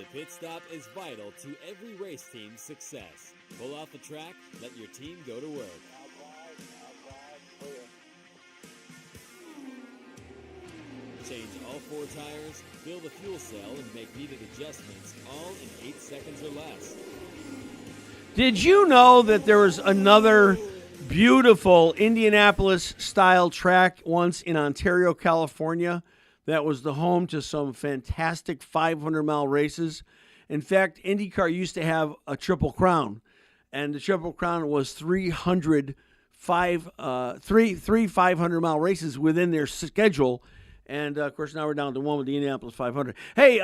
The pit stop is vital to every race team's success. Pull off the track, let your team go to work. Change all 4 tires, fill the fuel cell, and make needed adjustments, all in 8 seconds or less. Did you know that there was another beautiful Indianapolis-style track once in Ontario, California, that was the home to some fantastic 500-mile races? In fact, IndyCar used to have a Triple Crown, and the Triple Crown was three 500-mile races within their schedule. And, of course, now we're down to one with the Indianapolis 500. Hey,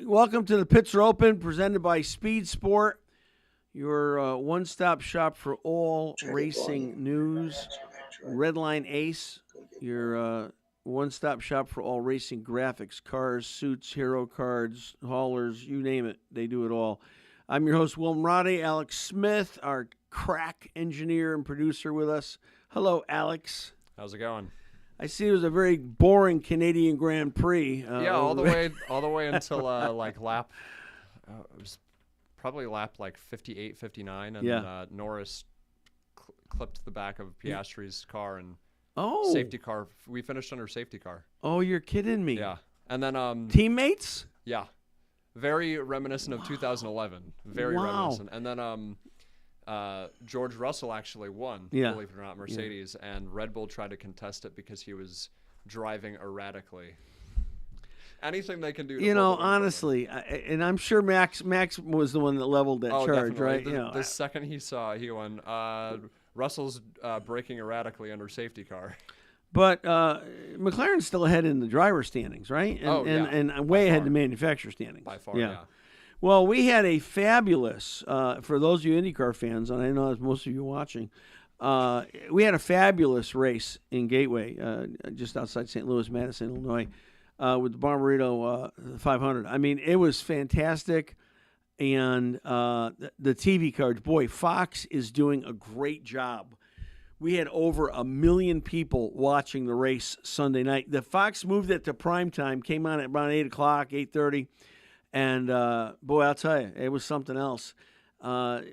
welcome to the Pits Are Open, presented by Speed Sport, your one-stop shop for all racing news. Redline Ace, your one-stop shop for all racing graphics, cars, suits, hero cards, haulers, you name it. They do it all. I'm your host, Will Moradi. Alex Smith, our crack engineer and producer with us. Hello, Alex. How's it going? I see it was a very boring Canadian Grand Prix. All the way until like lap. It was probably lap like 58, 59, and Norris clipped the back of Piastri's car and safety car. We finished under safety car. Oh, you're kidding me. Yeah, and then teammates. Yeah, very reminiscent of 2011. Very reminiscent. And then George Russell actually won, believe it or not, Mercedes, and Red Bull tried to contest it because he was driving erratically. Anything they can do. Honestly, and I'm sure Max was the one that leveled that charge, definitely. right? The second he won. Russell's braking erratically under safety car. But McLaren's still ahead in the driver standings, right? And way ahead in the manufacturer standings. By far, yeah. Well, we had a fabulous, for those of you IndyCar fans, and I know there's most of you watching, we had a fabulous race in Gateway, just outside St. Louis, Madison, Illinois, with the Barbarito 500. I mean, it was fantastic. And the TV coverage, boy, Fox is doing a great job. We had over 1 million people watching the race Sunday night. The Fox moved it to prime time, came on at around 8 o'clock, 8:30. And, boy, I'll tell you, it was something else. The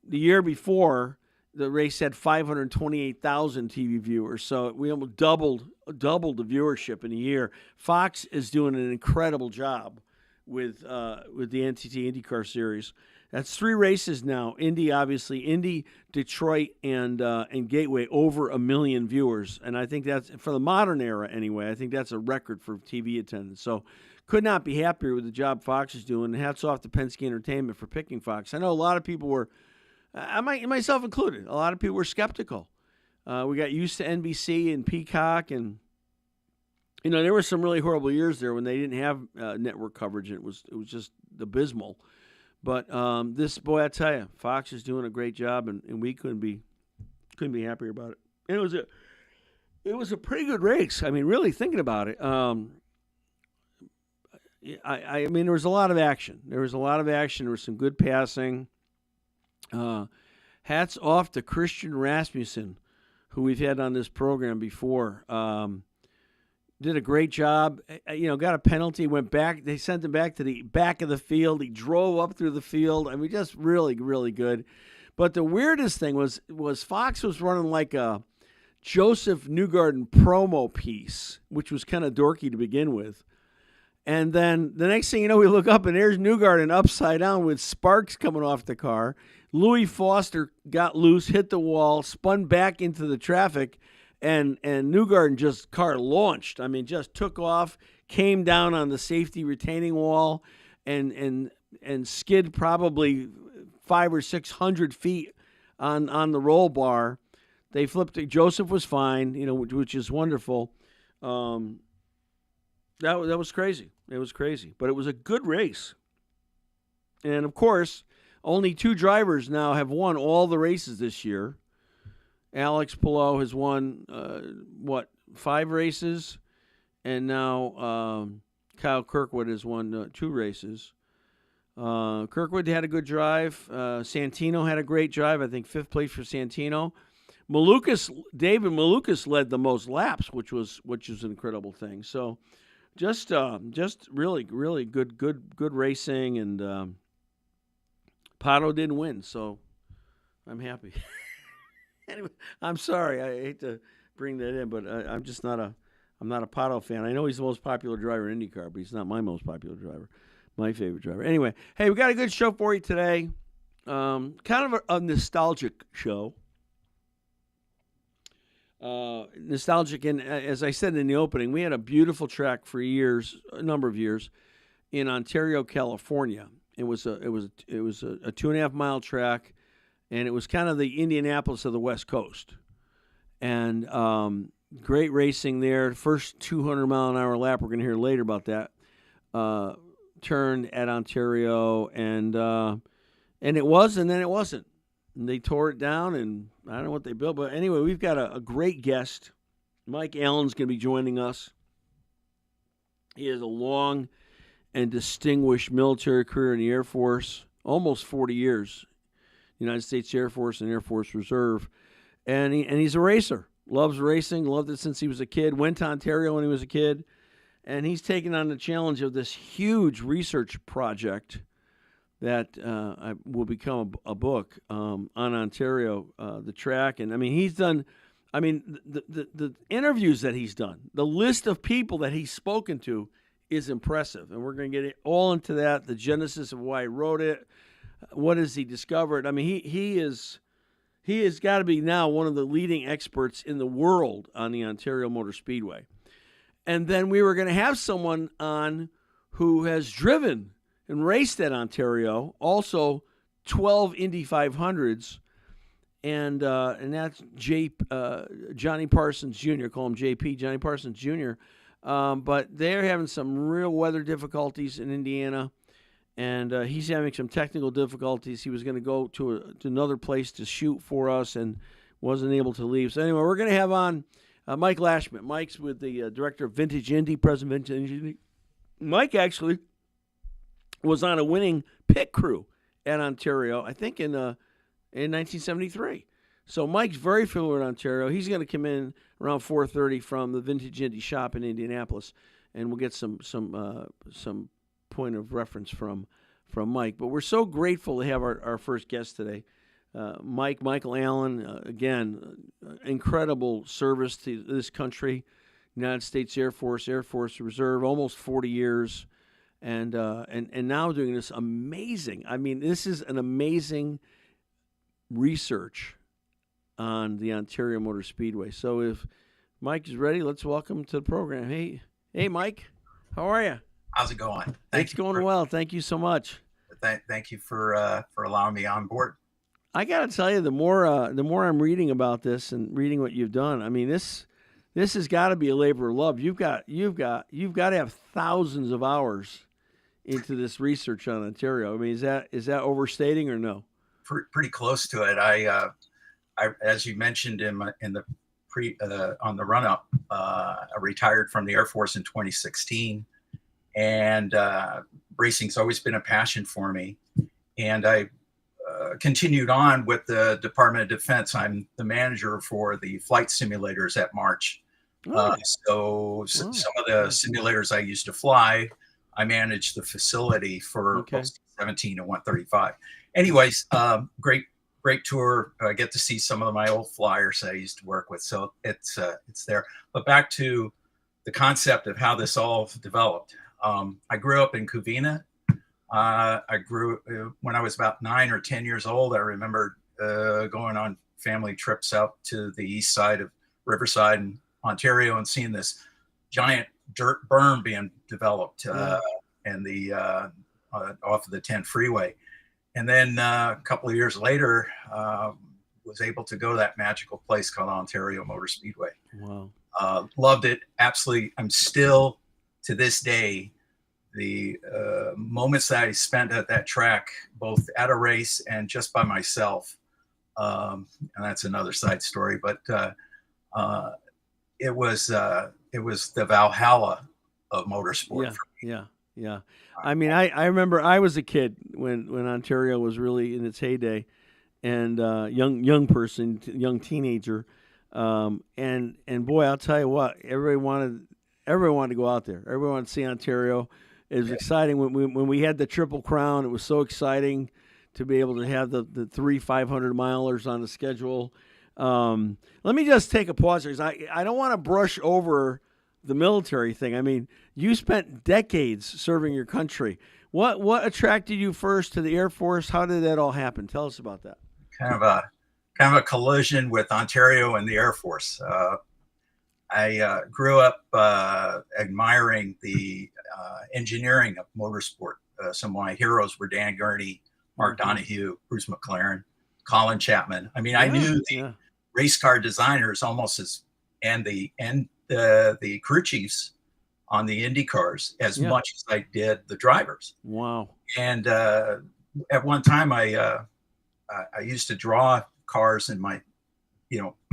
year before, the race had 528,000 TV viewers, so we almost doubled the viewership in a year. Fox is doing an incredible job with the NTT IndyCar Series. That's 3 races now. Indy, Detroit, and Gateway, over 1 million viewers. And I think that's, for the modern era anyway, I think that's a record for TV attendance. So could not be happier with the job Fox is doing. Hats off to Penske Entertainment for picking Fox. I know a lot of people were, myself included, a lot of people were skeptical. We got used to NBC and Peacock, and there were some really horrible years there when they didn't have network coverage, and it was just abysmal. But this, boy, I tell you, Fox is doing a great job, and we couldn't be happier about it. And it was a pretty good race. I mean, really thinking about it. I mean, there was a lot of action. There was some good passing. Hats off to Christian Rasmussen, who we've had on this program before. Did a great job. Got a penalty, went back. They sent him back to the back of the field. He drove up through the field. I mean, just really, really good. But the weirdest thing was Fox was running like a Joseph Newgarden promo piece, which was kind of dorky to begin with. And then the next thing you know, we look up, and there's Newgarden upside down with sparks coming off the car. Louis Foster got loose, hit the wall, spun back into the traffic, and Newgarden just car launched. I mean, just took off, came down on the safety retaining wall, and skid probably 500 or 600 feet on the roll bar. They flipped it. Joseph was fine, which is wonderful. That was crazy. It was crazy. But it was a good race. And, of course, only 2 drivers now have won all the races this year. Alex Palou has won, 5 races? And now Kyle Kirkwood has won 2 races. Kirkwood had a good drive. Santino had a great drive. I think 5th place for Santino. David Malukas led the most laps, which was an incredible thing. So just really, really good racing, and Pato didn't win, so I'm happy. Anyway, I'm sorry. I hate to bring that in, but I'm just not a Pato fan. I know he's the most popular driver in IndyCar, but he's not my most popular driver. My favorite driver. Anyway, hey, we got a good show for you today. Kind of a nostalgic show. Nostalgic, and as I said in the opening, we had a beautiful track for years, a number of years, in Ontario, California. It was a 2.5 mile track, and it was kind of the Indianapolis of the West Coast. And great racing there. First 200-mile-an-hour lap, we're going to hear later about that, turn at Ontario, and it was, and then it wasn't. And they tore it down, and I don't know what they built. But anyway, we've got a great guest. Mike Allen's going to be joining us. He has a long and distinguished military career in the Air Force, almost 40 years, United States Air Force and Air Force Reserve. And he's a racer, loves racing, loved it since he was a kid, went to Ontario when he was a kid. And he's taken on the challenge of this huge research project that will become a book on Ontario, the track. And, I mean, he's done – I mean, the interviews that he's done, the list of people that he's spoken to is impressive. And we're going to get all into that, the genesis of why he wrote it, what has he discovered. I mean, he has got to be now one of the leading experts in the world on the Ontario Motor Speedway. And then we were going to have someone on who has driven – and raced at Ontario, also 12 Indy 500s, and that's Johnny Parsons Jr., call him JP, Johnny Parsons Jr., but they're having some real weather difficulties in Indiana, and he's having some technical difficulties. He was going to go to another place to shoot for us and wasn't able to leave. So anyway, we're going to have on Mike Lashman. Mike's with the director of Vintage Indy, president of Vintage Indy. Mike actually was on a winning pit crew at Ontario, I think in 1973. So Mike's very familiar with Ontario. He's going to come in around 4:30 from the Vintage Indy shop in Indianapolis, and we'll get some point of reference from Mike. But we're so grateful to have our first guest today, Michael Allen. Again, incredible service to this country, United States Air Force Reserve, almost 40 years. And now doing this amazing. I mean, this is an amazing research on the Ontario Motor Speedway. So if Mike is ready, let's welcome him to the program. Hey, Mike, how are you? How's it going? It's going well. Thank you so much. Thank you for allowing me on board. I got to tell you, the more I'm reading about this and reading what you've done, I mean, this has got to be a labor of love. You've got to have thousands of hours into this research on Ontario. I mean, is that overstating or no? Pretty close to it. I as you mentioned on the run up, I retired from the Air Force in 2016, and racing's always been a passion for me. And I continued on with the Department of Defense. I'm the manager for the flight simulators at March. So some of the simulators I used to fly, I managed the facility for 17 and 135. Anyways, great tour. I get to see some of my old flyers I used to work with. So it's there. But back to the concept of how this all developed. I grew up in Covina. When I was about 9 or 10 years old. I remember going on family trips out to the east side of Riverside in Ontario and seeing this giant dirt berm being developed and the off of the 10 freeway. And then a couple of years later, was able to go to that magical place called Ontario Motor Speedway. Wow. Loved it. Absolutely. I'm still, to this day, the moments that I spent at that track, both at a race and just by myself, and that's another side story, but it was the Valhalla of motorsport. Yeah. I mean, I remember I was a kid when Ontario was really in its heyday, and young teenager, and boy, I'll tell you what, everybody wanted everyone wanted to go out there. Everyone wanted to see Ontario. It was exciting when we had the Triple Crown. It was so exciting to be able to have the 3 500-milers on the schedule. Let me just take a pause here, because I don't want to brush over the military thing. I mean, you spent decades serving your country. What attracted you first to the Air Force? How did that all happen? Tell us about that. Kind of a collision with Ontario and the Air Force. I grew up admiring the engineering of motorsport. Some of my heroes were Dan Gurney, Mark Donohue, Bruce McLaren, Colin Chapman. I mean, I knew the race car designers almost and the crew chiefs on the Indy cars as much as I did the drivers. Wow. And at one time, I used to draw cars in my,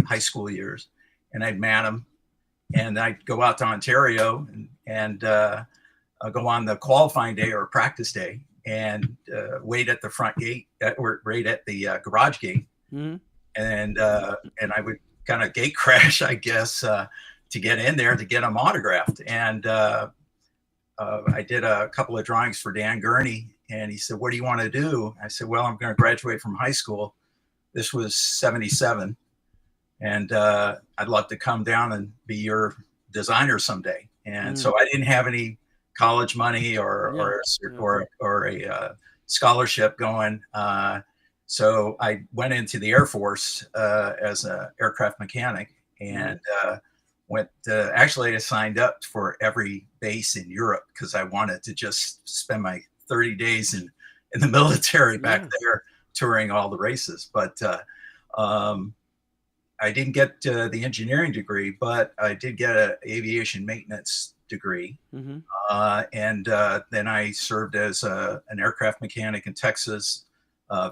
high school years, and I'd mat them, and I'd go out to Ontario and go on the qualifying day or practice day and wait at the front gate or right at the garage gate. Mm-hmm. And I would kind of gate crash, I guess, to get in there to get them autographed. And I did a couple of drawings for Dan Gurney, and he said, "What do you want to do?" I said, "Well, I'm going to graduate from high school." This was 1977. And I'd love to come down and be your designer someday. And so I didn't have any college money or a scholarship going. So I went into the Air Force as an aircraft mechanic, and actually I signed up for every base in Europe because I wanted to just spend my 30 days in the military back there touring all the races. But I didn't get the engineering degree, but I did get an aviation maintenance degree. Mm-hmm. And then I served as an aircraft mechanic in Texas,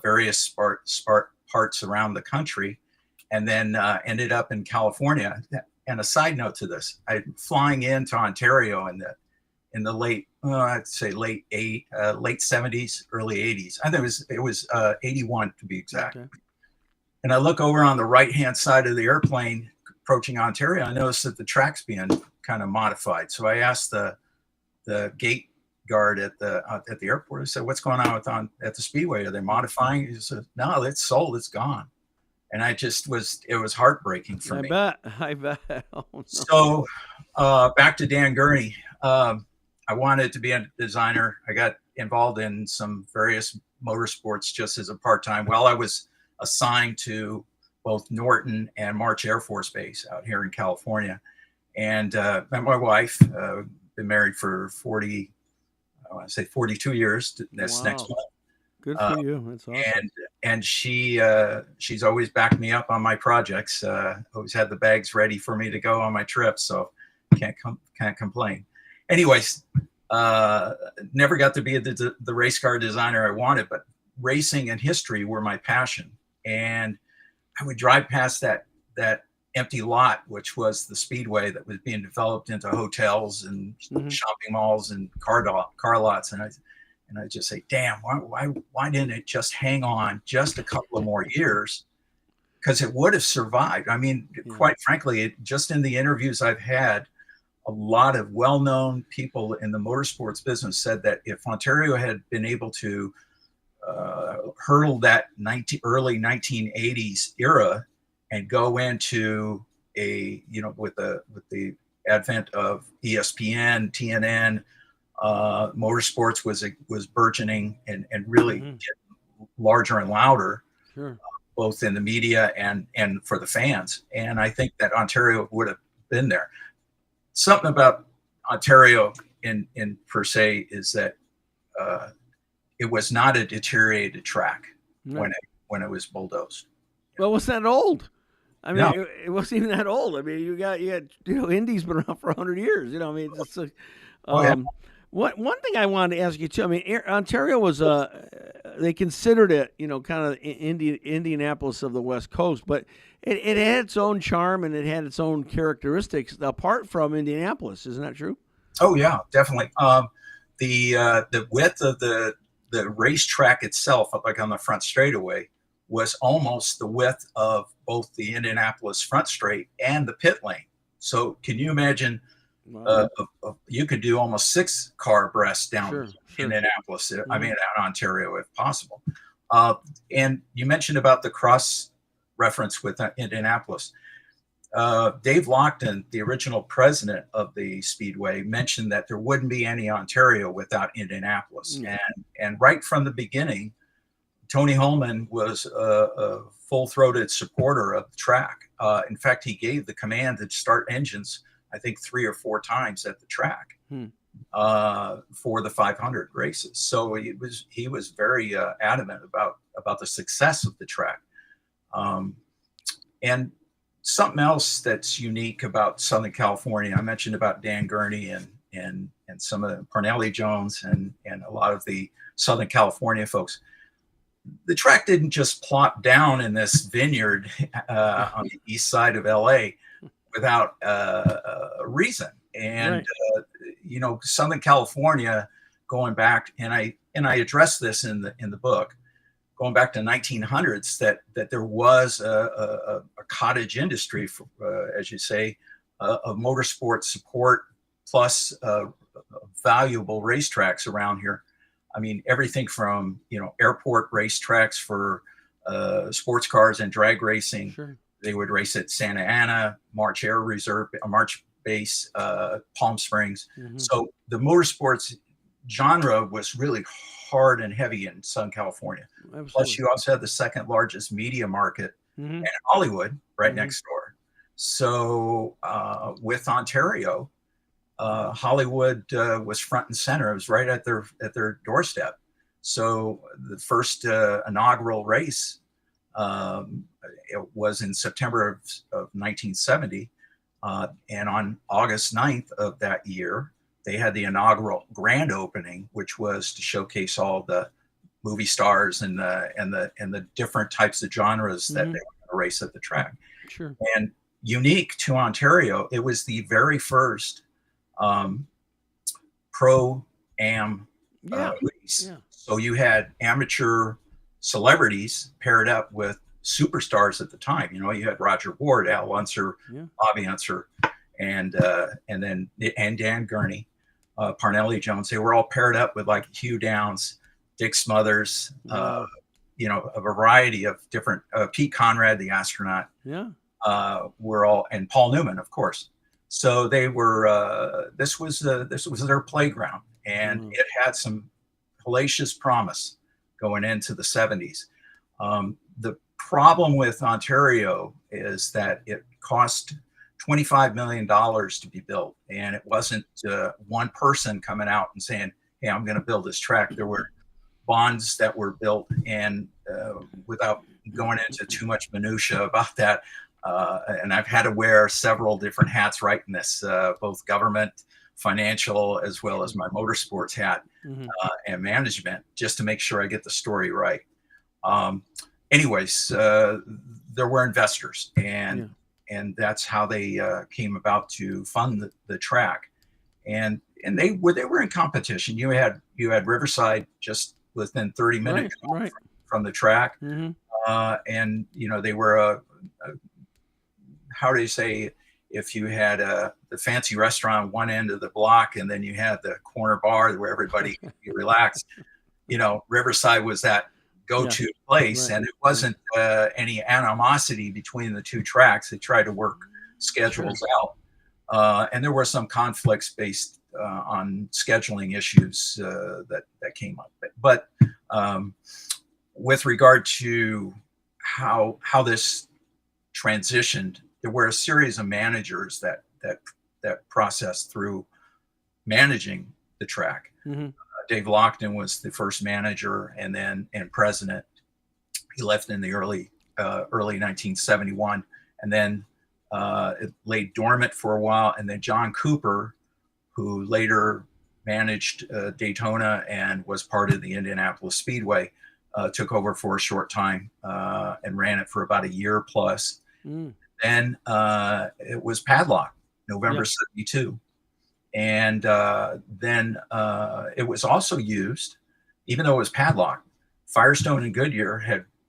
various parts around the country, and then ended up in California. And a side note to this, I'm flying into Ontario in the late, I'd say late 70s, early 80s. I think it was 81 to be exact. Okay. And I look over on the right-hand side of the airplane approaching Ontario. I noticed that the track's being kind of modified. So I asked the gate guard at the airport. I said, "What's going on at the Speedway? Are they modifying?" He said, "No, it's sold. It's gone." And it was heartbreaking for me. I bet. Oh, no. So back to Dan Gurney. I wanted to be a designer. I got involved in some various motorsports just as a part-time. While I was assigned to both Norton and March Air Force Base out here in California, and met my wife. Been married for 42 years. Next month. Good for you. That's awesome. And she's always backed me up on my projects. Always had the bags ready for me to go on my trips, so can't complain. Anyways, never got to be the race car designer I wanted, but racing and history were my passion. And I would drive past that empty lot, which was the Speedway that was being developed into hotels and shopping malls and car lots. And I just say, "Damn, why didn't it just hang on just a couple of more years?" Because it would have survived. I mean, quite frankly, just in the interviews I've had, a lot of well-known people in the motorsports business said that if Ontario had been able to hurdle that early 1980s era and go into with the advent of ESPN, TNN, motorsports was burgeoning and really getting larger and louder, both in the media and for the fans. And I think that Ontario would have been there. Something about Ontario in per se is that it was not a deteriorated track when it was bulldozed. Well, it wasn't that old. I mean, it wasn't even that old. I mean, you had Indy's been around for 100 years. I mean, it's one thing I wanted to ask you too. I mean, Ontario was they considered it, kind of Indianapolis of the West Coast, but it had its own charm and it had its own characteristics apart from Indianapolis. Isn't that true? Oh yeah, definitely. The width of the racetrack itself, like on the front straightaway, was almost the width of both the Indianapolis front straight and the pit lane. So can you imagine Wow. You could do almost 6 car abreast down Sure. Indianapolis. I mean, out Ontario, if possible. And you mentioned about the cross reference with Indianapolis. Dave Lockton, the original president of the Speedway, mentioned that there wouldn't be any Ontario without Indianapolis. And right from the beginning, Tony Holman was a full-throated supporter of the track. In fact, he gave the command to start engines, I think 3 or 4 times at the track for the 500 races. So he was very adamant about the success of the track. And something else that's unique about Southern California, I mentioned about Dan Gurney and some of the Parnelli Jones and a lot of the Southern California folks. The track didn't just plop down in this vineyard on the east side of LA without a reason. And you know, Southern California, going back, and I address this in the book, going back to 1900s, that there was a cottage industry, for, as you say, of motorsport support plus valuable racetracks around here. I mean, everything from, you know, airport racetracks for sports cars and drag racing. Sure. They would race at Santa Ana, March Air Reserve, March Base, Palm Springs. So the motorsports genre was really hard and heavy in Southern California. Absolutely. Plus, you also had the second largest media market in Hollywood right next door. So with Ontario, Hollywood was front and center. It was right at their doorstep. So the first inaugural race, it was in September of 1970. And on August 9th of that year, they had the inaugural grand opening, which was to showcase all the movie stars and the different types of genres that they were going to race at the track. Sure. And unique to Ontario, it was the very first pro-am race. So you had amateur celebrities paired up with superstars at the time. You know, you had Roger Ward, Al Unser, Bobby Unser, and Dan Gurney, Parnelli Jones. They were all paired up with like Hugh Downs, Dick Smothers, you know, a variety of different, Pete Conrad, the astronaut. Were all, and Paul Newman, of course. So they were. This was their playground, and it had some hellacious promise going into the 70s. The problem with Ontario is that it cost $25 million to be built, and it wasn't one person coming out and saying, "Hey, I'm going to build this track." There were bonds that were built, and without going into too much minutia about that. And I've had to wear several different hats writing this, both government, financial, as well as my motorsports hat and management, just to make sure I get the story right. Anyways, there were investors, and that's how they came about to fund the track. And they were in competition. You had Riverside just within 30 minutes from the track, and you know, they were how do you say, if you had the fancy restaurant on one end of the block, and then you had the corner bar where everybody could be relaxed, you know, Riverside was that go-to place, and it wasn't any animosity between the two tracks. They tried to work schedules out, and there were some conflicts based on scheduling issues that came up. But with regard to how this transitioned, there were a series of managers that processed through managing the track. Dave Lockton was the first manager and president. He left in the early 1971, and then it lay dormant for a while. And then John Cooper, who later managed Daytona and was part of the Indianapolis Speedway, took over for a short time and ran it for about a year plus. Then it was Padlock, November 72. And then it was also used, even though it was Padlock, Firestone and Goodyear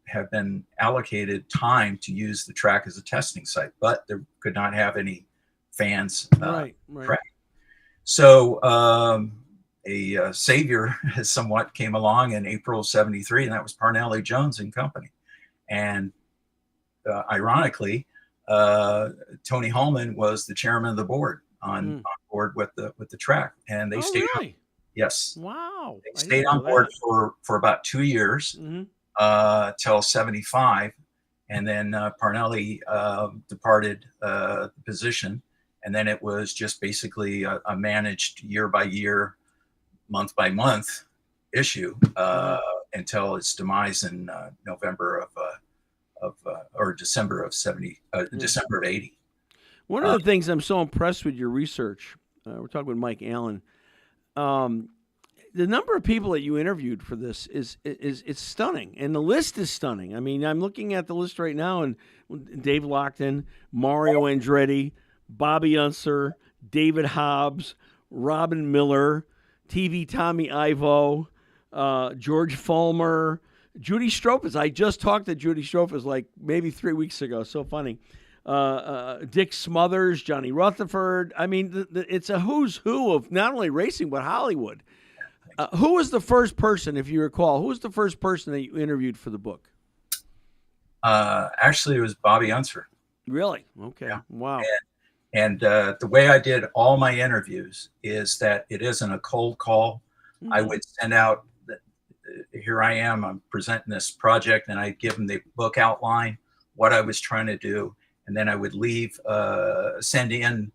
have been allocated time to use the track as a testing site, but they could not have any fans. Track. So a savior somewhat came along in April '73, and that was Parnelli Jones and Company. And ironically, Tony Holman was the chairman of the board on board with the track, and they stayed. Really? Yes. Wow. They stayed on board for about 2 years till '75, and then Parnelli departed the position, and then it was just basically a managed year by year, month by month issue until its demise in November or December of December of '80. One of the things I'm so impressed with your research, we're talking with Mike Allen. The number of people that you interviewed for this is stunning, and the list is stunning. I mean, I'm looking at the list right now, and Dave Lockton, Mario Andretti, Bobby Unser, David Hobbs, Robin Miller, TV Tommy Ivo, George Fulmer, Judy Strophes. I just talked to Judy Strophes like maybe 3 weeks ago. So funny. Dick Smothers, Johnny Rutherford. I mean, it's a who's who of not only racing but Hollywood. Who was the first person, if you recall? Who was the first person that you interviewed for the book? Actually, it was Bobby Unser. Really? Okay. Yeah. Wow. And the way I did all my interviews is that it isn't a cold call. Mm-hmm. I would send out, here I am, I'm presenting this project, and I'd give them the book outline, what I was trying to do, and then I would send in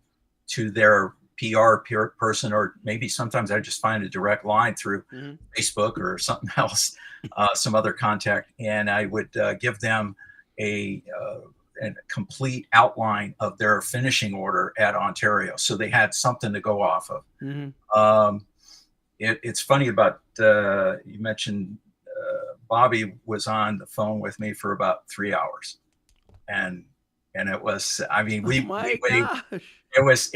to their PR person, or maybe sometimes I just find a direct line through Facebook or something else, some other contact, and I would give them a complete outline of their finishing order at Ontario, so they had something to go off of. Mm-hmm. It's funny about you mentioned Bobby was on the phone with me for about 3 hours, and it was, I mean, it was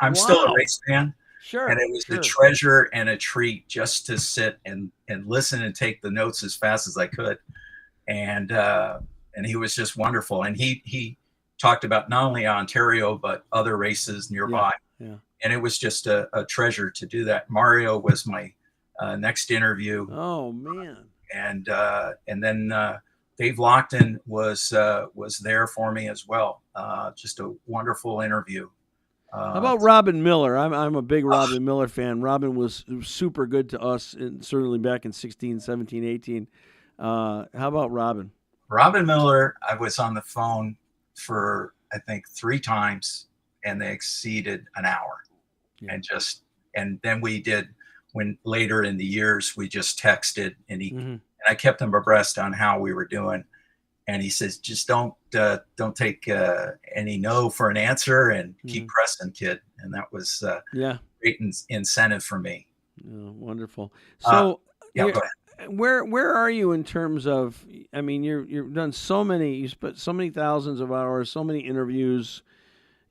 I'm still a race fan. Sure. And it was a treasure and a treat just to sit and listen and take the notes as fast as I could. And he was just wonderful. And he talked about not only Ontario, but other races nearby. Yeah. And it was just a treasure to do that. Mario was my next interview. Oh, man. And then Dave Lockton was there for me as well. Just a wonderful interview. How about Robin Miller? I'm a big Robin Miller fan. Robin was super good to us, and certainly back in 16, 17, 18. How about Robin? Robin Miller, I was on the phone for, I think, 3 times, and they exceeded an hour. Yeah. And then we did, when later in the years, we just texted, and and I kept him abreast on how we were doing. And he says, just don't take any no for an answer, and keep pressing, kid. And that was great incentive for me. Oh, wonderful. So go ahead. Where are you in terms of, I mean, you've done you spent so many thousands of hours, so many interviews.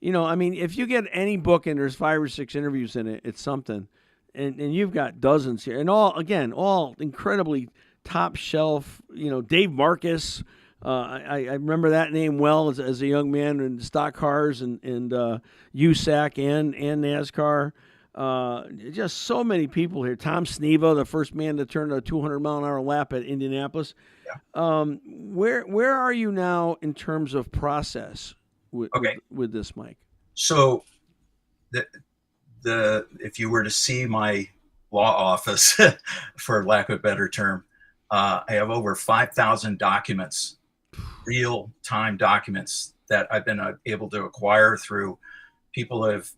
You know, I mean, if you get any book and there's 5 or 6 interviews in it, it's something. And you've got dozens here, and all incredibly top shelf. You know, Dave Marcus. I remember that name well as a young man in stock cars and USAC and NASCAR. Just so many people here. Tom Sneva, the first man to turn a 200-mile-an-hour lap at Indianapolis. Yeah. Where are you now in terms of process with this, Mike? So, if you were to see my law office, for lack of a better term, I have over 5,000 documents, real-time documents that I've been able to acquire through people who have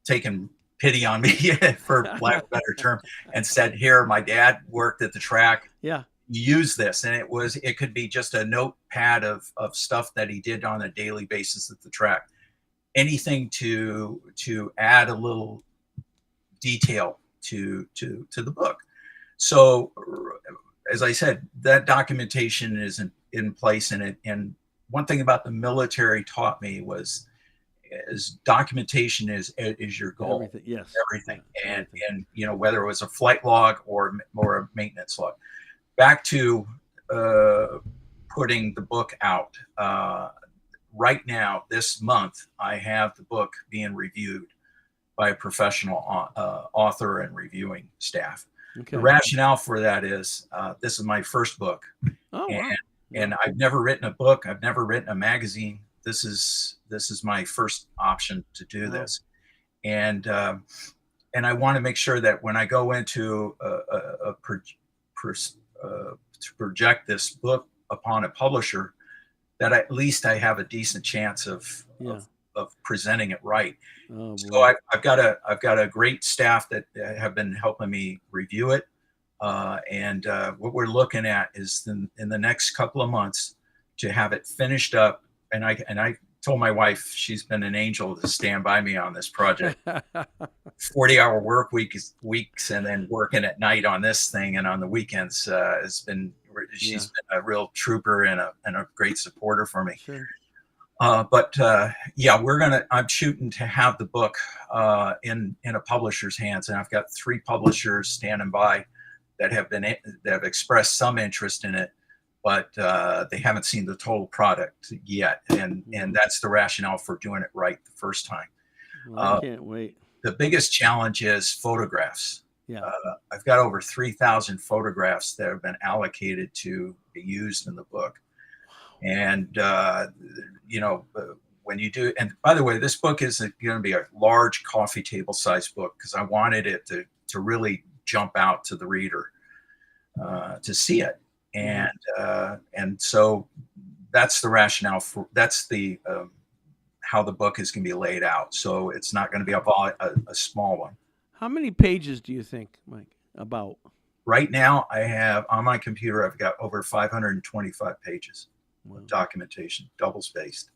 taken pity on me, for lack of a better term, and said, here, my dad worked at the track. Yeah. Use this. And it could be just a notepad of stuff that he did on a daily basis at the track. Anything to add a little detail to the book. So, as I said, that documentation is in place in it. And one thing about the military taught me was documentation is your goal. Everything, yes. Everything. And you know, whether it was a flight log or a maintenance log. Back to putting the book out. Right now, this month, I have the book being reviewed by a professional author and reviewing staff. Okay. The rationale for that is this is my first book. Oh, and, wow. And I've never written a book. I've never written a magazine. This is my first option to do this. And I want to make sure that when I go into to project this book upon a publisher, that at least I have a decent chance of presenting it right. Oh, so I've got a great staff that have been helping me review it. And what we're looking at is in the next couple of months to have it finished up. And I told my wife, she's been an angel to stand by me on this project. 40-hour work weeks, and then working at night on this thing and on the weekends she's been a real trooper and a great supporter for me. Sure. I'm shooting to have the book in a publisher's hands, and I've got 3 publishers standing by that have expressed some interest in it, but they haven't seen the total product yet, and that's the rationale for doing it right the first time. Well, I can't wait. The biggest challenge is photographs. Yeah. I've got over 3,000 photographs that have been allocated to be used in the book. And, when you do, and by the way, this book is going to be a large coffee table size book because I wanted it to really jump out to the reader to see it. And so that's the rationale that's the how the book is going to be laid out. So it's not going to be a small one. How many pages do you think, Mike, about? Right now, I have on my computer, I've got over 525 pages of documentation, double spaced.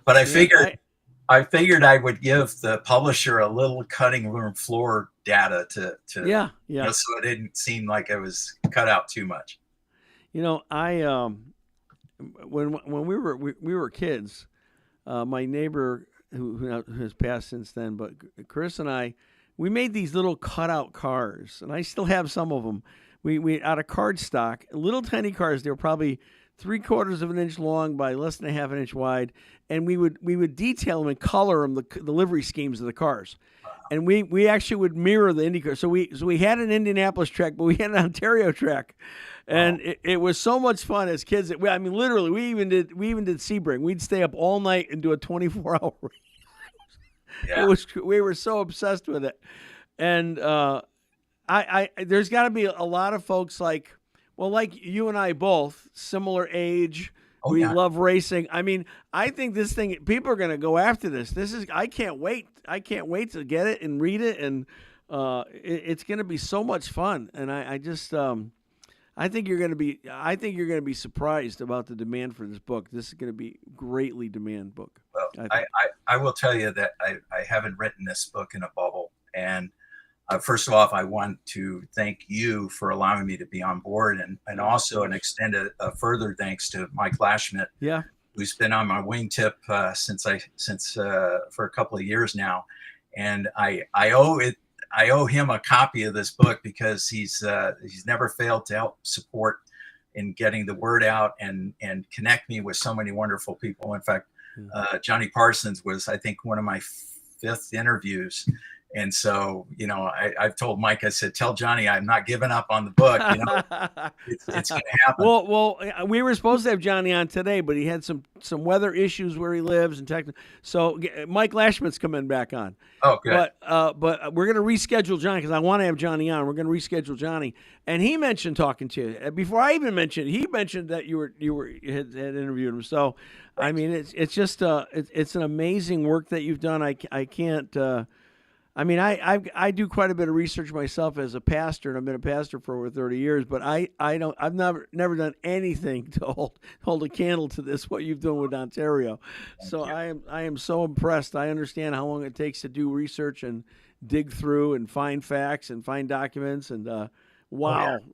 But I figured I would give the publisher a little cutting room floor data to so it didn't seem like it was cut out too much. I when we were kids, my neighbor who has passed since then, but Chris and I, we made these little cutout cars, and I still have some of them. We out of cardstock, little tiny cars. They were probably 3/4 of an inch long by less than a half an inch wide, and we would detail them and color them the livery schemes of the cars, and we actually would mirror the Indy car. So we had an Indianapolis track, but we had an Ontario track, and it was so much fun as kids. Literally, we even did Sebring. We'd stay up all night and do a 24-hour race. Yeah. We were so obsessed with it, and there's got to be a lot of folks like you and I both, similar age. We love racing. I mean, I think this thing, people are going to go after this. I can't wait. I can't wait to get it and read it, and it's going to be so much fun. And I think you're going to be surprised about the demand for this book. This is going to be greatly demand book. Well, I will tell you that I haven't written this book in a bubble. And first of all, I want to thank you for allowing me to be on board, and also extend a further thanks to Mike Lashmet, who's been on my wingtip since for a couple of years now, and I owe him a copy of this book because he's never failed to help support in getting the word out and connect me with so many wonderful people. In fact, Johnny Parsons was, I think, one of my 5th interviews. And so, I've told Mike, I said, tell Johnny I'm not giving up on the book. It's going to happen. Well, we were supposed to have Johnny on today, but he had some weather issues where he lives and so Mike Lashmet's coming back on. Oh, good. But we're going to reschedule Johnny because I want to have Johnny on. We're going to reschedule Johnny, and he mentioned talking to you before I even mentioned. He mentioned that you had interviewed him. So, I mean, it's just it's an amazing work that you've done. I can't. I do quite a bit of research myself as a pastor, and I've been a pastor for over 30 years, but I've never done anything to hold a candle to this, what you've done with Ontario. So I am so impressed. I understand how long it takes to do research and dig through and find facts and find documents, and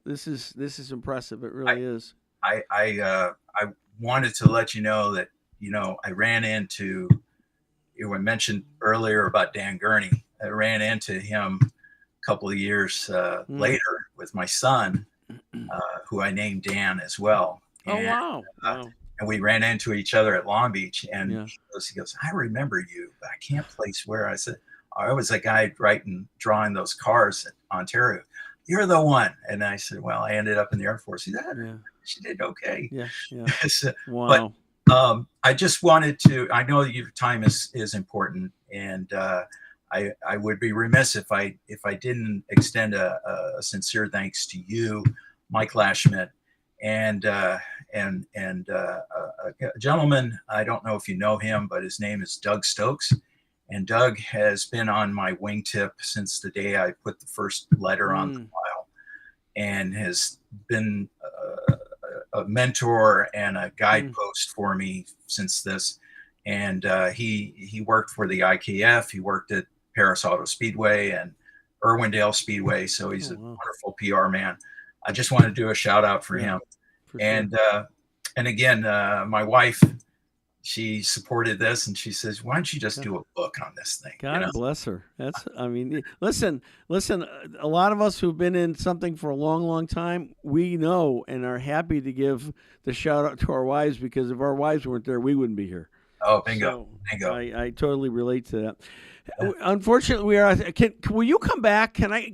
this is impressive. It really is. I wanted to let you know that, I ran into, I mentioned earlier about Dan Gurney. I ran into him a couple of years later with my son, who I named Dan as well. And, wow. And we ran into each other at Long Beach, and he goes, I remember you, but I can't place where. I said, I was a guy drawing those cars at Ontario. You're the one. And I said, well, I ended up in the Air Force. He said, she did okay. Yeah. So, wow. But I just wanted to, I know your time is important, and I would be remiss if I didn't extend a sincere thanks to you, Mike Lashmet, and a gentleman, I don't know if you know him, but his name is Doug Stokes. And Doug has been on my wingtip since the day I put the first letter on the file, and has been a mentor and a guidepost for me since this. And he worked for the IKF. He worked at Paris Auto Speedway and Irwindale Speedway. So he's a wonderful PR man. I just want to do a shout out for him. For and again, my wife, she supported this, and she says, why don't you just do a book on this thing? God bless her. That's, I mean, listen, a lot of us who've been in something for a long, long time, we know and are happy to give the shout out to our wives, because if our wives weren't there, we wouldn't be here. Oh, bingo. So bingo. I totally relate to that. Unfortunately, we are. Will you come back? Can we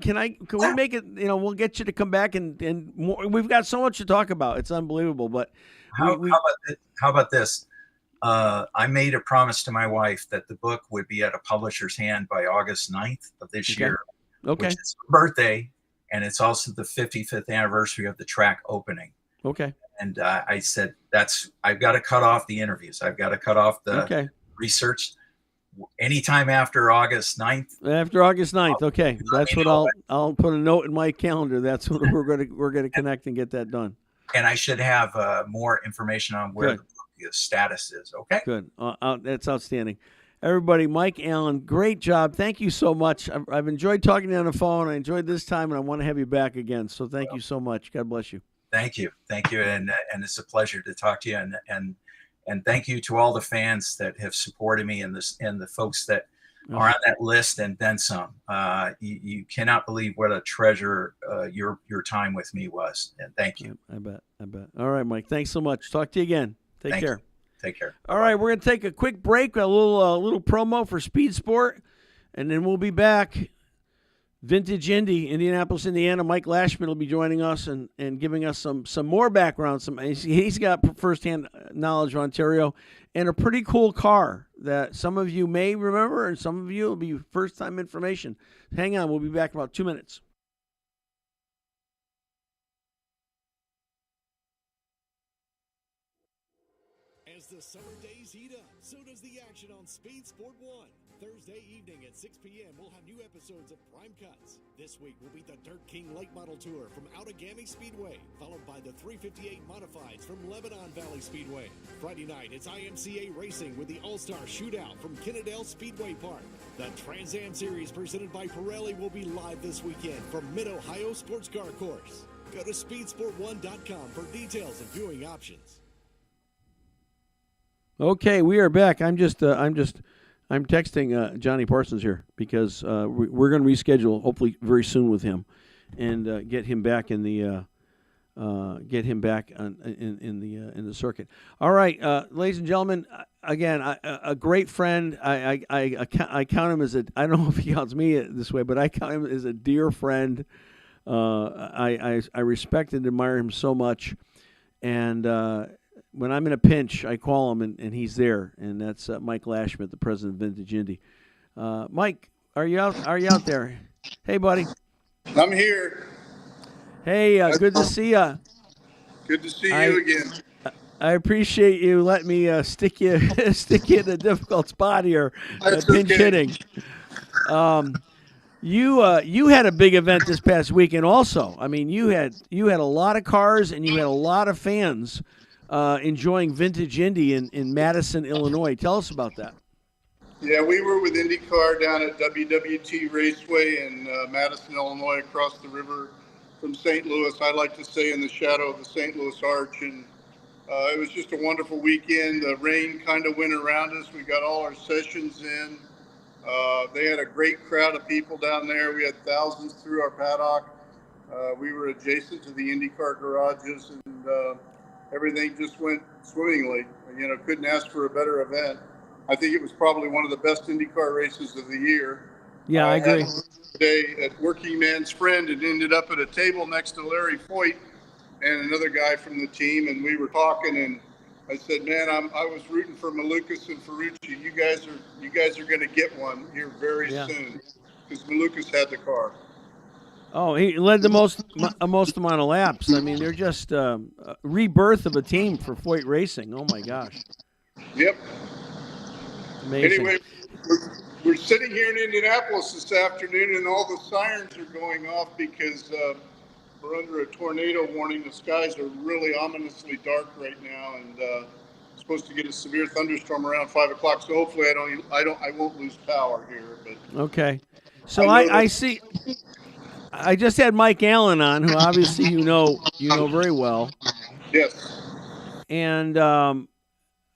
make it? We'll get you to come back, and more. We've got so much to talk about. It's unbelievable. But how about this? I made a promise to my wife that the book would be at a publisher's hand by August 9th of this year. Okay. Which is her birthday, and it's also the 55th anniversary of the track opening. Okay. And I said, I've got to cut off the interviews. I've got to cut off the research. Anytime after August 9th. After August 9th, okay. That's what I'll put a note in my calendar. That's what we're gonna connect and get that done. And I should have more information on where the status is. Okay. Good. That's outstanding. Everybody, Mike Allen, great job. Thank you so much. I've enjoyed talking to you on the phone. I enjoyed this time, and I want to have you back again. So thank you so much. God bless you. Thank you, and it's a pleasure to talk to you, and thank you to all the fans that have supported me, and the folks that are on that list and then some. You cannot believe what a treasure your time with me was, and thank you. I bet. All right, Mike. Thanks so much. Talk to you again. Take care. Take care. All right, we're gonna take a quick break, a little promo for Speed Sport, and then we'll be back. Vintage Indy, Indianapolis, Indiana. Mike Lashman will be joining us and giving us some more background. He's got firsthand knowledge of Ontario and a pretty cool car that some of you may remember, and some of you will be first-time information. Hang on, we'll be back in about 2 minutes. As the summer days heat up, so does the action on Speed Sport 1. Thursday evening at 6 p.m., we'll have new episodes of Prime Cuts. This week will be the Dirt King Late Model Tour from Outagamie Speedway, followed by the 358 Modifieds from Lebanon Valley Speedway. Friday night, it's IMCA Racing with the All-Star Shootout from Kennedale Speedway Park. The Trans Am Series presented by Pirelli will be live this weekend from Mid-Ohio Sports Car Course. Go to speedsport1.com for details and viewing options. Okay, we are back. I'm texting Johnny Parsons here because we're going to reschedule hopefully very soon with him, and get him back in the in the circuit. All right, ladies and gentlemen, again, a great friend. I count him as I don't know if he counts me this way, but I count him as a dear friend. I respect and admire him so much, and when I'm in a pinch, I call him, and he's there, and that's Mike Lashmet, the president of Vintage Indy. Mike, are you out there? Hey, buddy. I'm here. Hey, good to see you. Good to see you again. I appreciate you letting me stick you in a difficult spot here. Pinch hitting. You had a big event this past weekend, also. I mean, you had a lot of cars, and you had a lot of fans enjoying Vintage Indy in Madison, Illinois. Tell us about that. Yeah, we were with IndyCar down at WWT Raceway in Madison, Illinois, across the river from St. Louis. I like to say in the shadow of the St. Louis Arch. And it was just a wonderful weekend. The rain kind of went around us. We got all our sessions in. They had a great crowd of people down there. We had thousands through our paddock. We were adjacent to the IndyCar garages, and everything just went swimmingly. Couldn't ask for a better event. I think it was probably one of the best IndyCar races of the year. Yeah, I agree. Today at Working Man's Friend and ended up at a table next to Larry Foyt and another guy from the team, and we were talking, and I said, man, I was rooting for Malukas and Ferrucci. You guys are going to get one here very soon, because Malukas had the car. Oh, he led the most amount of laps. I mean, they're just a rebirth of a team for Foyt Racing. Oh my gosh. Yep. Amazing. Anyway, we're sitting here in Indianapolis this afternoon, and all the sirens are going off because we're under a tornado warning. The skies are really ominously dark right now, and supposed to get a severe thunderstorm around 5 o'clock. So hopefully I won't lose power here. But okay. So I see. I just had Mike Allen on, who obviously you know very well. Yes. And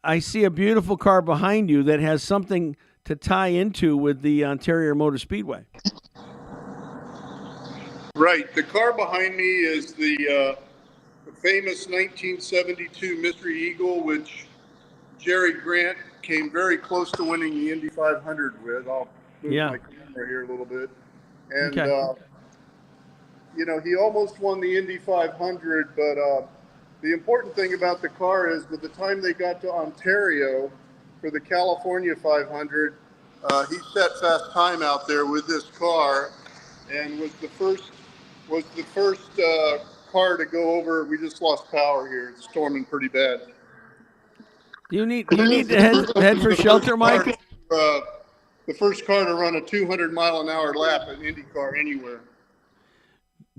I see a beautiful car behind you that has something to tie into with the Ontario Motor Speedway. Right. The car behind me is the famous 1972 Mystery Eagle, which Jerry Grant came very close to winning the Indy 500 with. I'll move my camera here a little bit. And, he almost won the Indy 500, but the important thing about the car is by the time they got to Ontario for the California 500, he set fast time out there with this car and was the first car to go over. We just lost power here. It's storming pretty bad. Do you need to head for shelter, Mike? The first car to run a 200-mile-an-hour lap at IndyCar anywhere.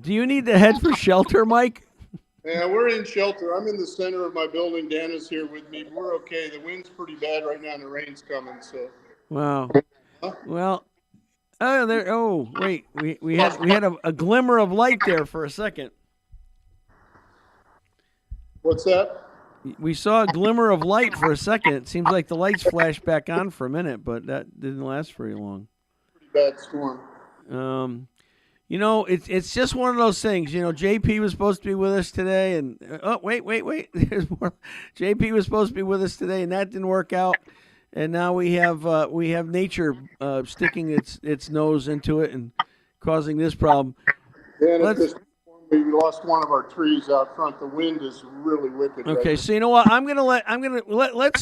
Do you need to head for shelter, Mike? Yeah, we're in shelter. I'm in the center of my building. Dan is here with me. We're okay. The wind's pretty bad right now, and the rain's coming. So. Wow. Well. Oh, there. Oh, wait. We had a glimmer of light there for a second. What's that? We saw a glimmer of light for a second. It seems like the lights flashed back on for a minute, but that didn't last very long. Pretty bad storm. It's just one of those things. JP was supposed to be with us today, and wait. There's more. JP was supposed to be with us today, and that didn't work out. And now we have nature sticking its nose into it and causing this problem. Yeah, we lost one of our trees out front. The wind is really wicked. Okay, right so you know what? Let's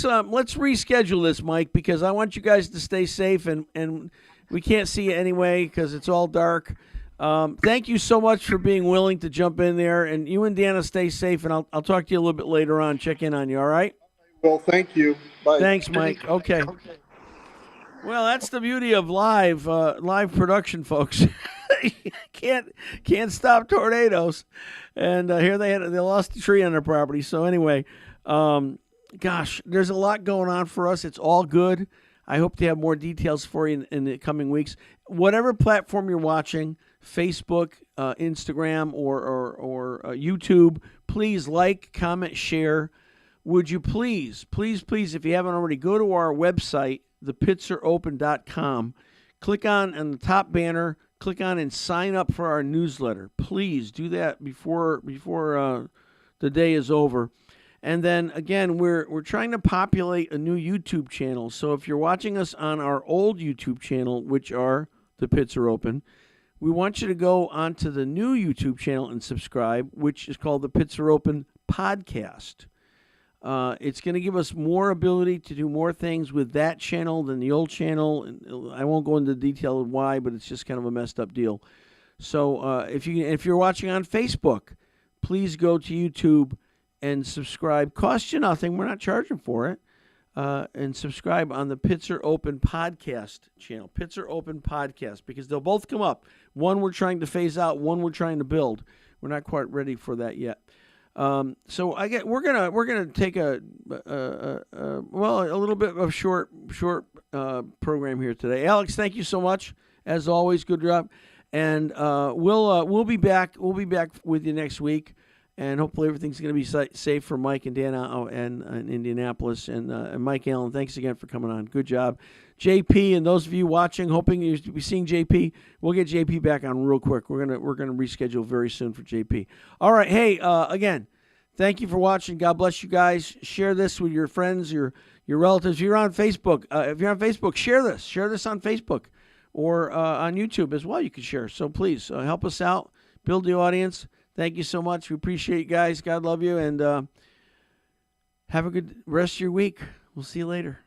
reschedule this, Mike, because I want you guys to stay safe, and we can't see you anyway because it's all dark. Thank you so much for being willing to jump in there, and you and Deanna stay safe, and I'll talk to you a little bit later on. Check in on you, all right? Well, thank you. Bye. Thanks, Mike. Okay. Well, that's the beauty of live production, folks. can't stop tornadoes, and here they lost a tree on their property. So anyway, gosh, there's a lot going on for us. It's all good. I hope to have more details for you in the coming weeks. Whatever platform you're watching, Facebook, Instagram, or YouTube, please like, comment, share. Would you please, if you haven't already, go to our website, thepitsareopen.com. Click on the top banner, click on and sign up for our newsletter. Please do that before the day is over. And then, again, we're trying to populate a new YouTube channel. So if you're watching us on our old YouTube channel, which are The Pits Are Open, we want you to go onto the new YouTube channel and subscribe, which is called The Pits Are Open Podcast. It's going to give us more ability to do more things with that channel than the old channel. And I won't go into detail of why, but it's just kind of a messed up deal. So if you're watching on Facebook, please go to YouTube and subscribe. Costs you nothing. We're not charging for it. And subscribe on the Pits Are Open Podcast channel. Pits Are Open Podcast, because they'll both come up. One we're trying to phase out. One we're trying to build. We're not quite ready for that yet. So we're gonna take a little bit of short program here today. Alex, thank you so much as always. Good job, and we'll be back. We'll be back with you next week, and hopefully everything's gonna be safe for Mike and Dan and Indianapolis, and Mike Allen. Thanks again for coming on. Good job, JP, and those of you watching, hoping you'll be seeing JP. We'll get JP back on real quick. We're gonna reschedule very soon for JP. All right, hey, again, thank you for watching. God bless you guys. Share this with your friends, your relatives. If you're on Facebook, share this. Share this on Facebook. or on YouTube as well. You can share. So please help us out, build the audience. Thank you so much. We appreciate you guys. God love you, and have a good rest of your week. We'll see you later.